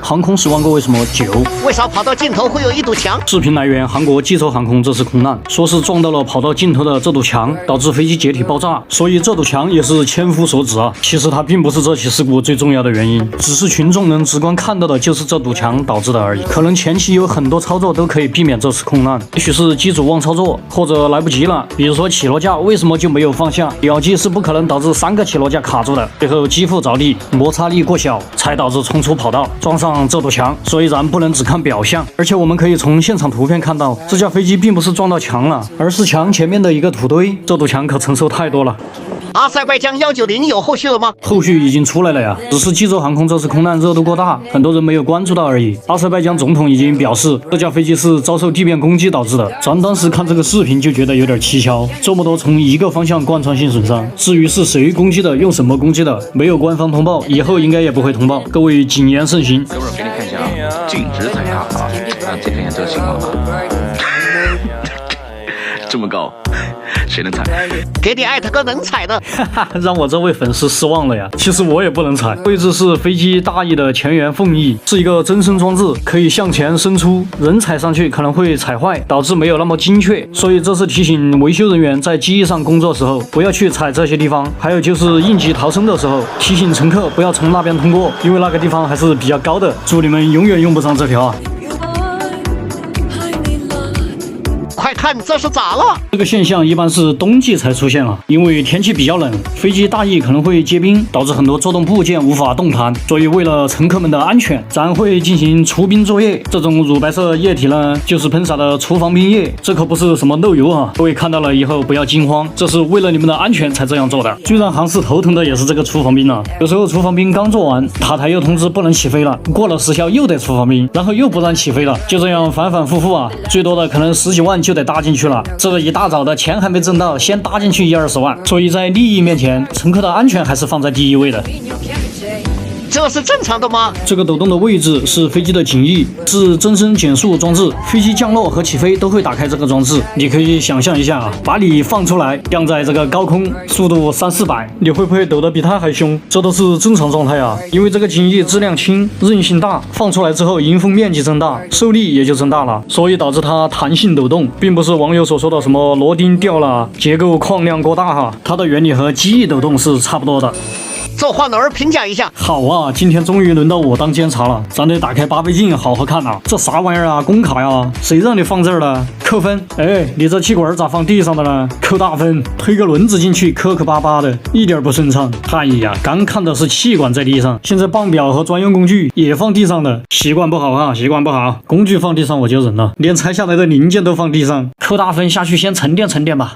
航空10万个为什么9。为啥跑道尽头会有一堵墙？视频来源：韩国济州航空这次空难，说是撞到了跑道尽头的这堵墙，导致飞机解体爆炸，所以这堵墙也是千夫所指啊。其实它并不是这起事故最重要的原因，只是群众能直观看到的就是这堵墙导致的而已。可能前期有很多操作都可以避免这次空难，也许是机主忘操作，或者来不及了。比如说起落架为什么就没有放下？吊机是不可能导致3个起落架卡住的，最后机腹着地，摩擦力过小，才导致冲出跑道，撞上这堵墙。所以咱不能只看表象，而且我们可以从现场图片看到，这架飞机并不是撞到墙了，而是墙前面的一个土堆。这堵墙可承受太多了。阿塞拜疆190有后续了吗？后续已经出来了呀，只是济州航空这次空难热度过大，很多人没有关注到而已。阿塞拜疆总统已经表示，这架飞机是遭受地面攻击导致的。咱当时看这个视频就觉得有点蹊跷，这么多从一个方向贯穿性损伤，至于是谁攻击的，用什么攻击的，没有官方通报，以后应该也不会通报。各位谨言慎行。等会儿给你看一下啊，禁止踩踏啊，再看一下这个情况啊，这么高。谁能踩？给你艾特个能踩的，让我这位粉丝失望了呀！其实我也不能踩。位置是飞机大翼的前缘缝翼，是一个增生装置，可以向前伸出，人踩上去可能会踩坏，导致没有那么精确。所以这是提醒维修人员在机翼上工作时候不要去踩这些地方。还有就是应急逃生的时候，提醒乘客不要从那边通过，因为那个地方还是比较高的。祝你们永远用不上这条啊！快看这是咋了？这个现象一般是冬季才出现了，因为天气比较冷，飞机大翼可能会结冰，导致很多做动部件无法动弹。所以为了乘客们的安全，咱会进行除冰作业。这种乳白色液体呢，就是喷洒的厨房冰液，这可不是什么漏油啊！各位看到了以后不要惊慌，这是为了你们的安全才这样做的。最让航司头疼的也是这个厨房冰了，有时候厨房冰刚做完，塔台又通知不能起飞了，过了时效又得厨房冰，然后又不让起飞了，就这样反反复复啊，最多的可能10几万就得搭进去了。这一大早的钱还没挣到，先搭进去10-20万。所以在利益面前，乘客的安全还是放在第一位的。这是正常的吗？这个抖动的位置是飞机的襟翼，是增生减速装置。飞机降落和起飞都会打开这个装置。你可以想象一下啊，把你放出来，晾在这个高空，速度300-400，你会不会抖得比它还凶？这都是正常状态啊，因为这个襟翼质量轻，韧性大，放出来之后迎风面积增大，受力也就增大了，所以导致它弹性抖动，并不是网友所说的什么螺钉掉了、结构矿量过大哈，它的原理和机翼抖动是差不多的。做画轮评价一下。好啊，今天终于轮到我当监察了，咱得打开8倍镜好好看啊！这啥玩意儿啊？工卡呀？谁让你放这儿了？扣分！哎，你这气管咋放地上的呢？扣大分！推个轮子进去，磕磕巴巴的，一点不顺畅。哎呀，刚看的是气管在地上，现在棒表和专用工具也放地上的，习惯不好啊，习惯不好。工具放地上我就忍了，连拆下来的零件都放地上，扣大分下去，先沉淀沉淀吧。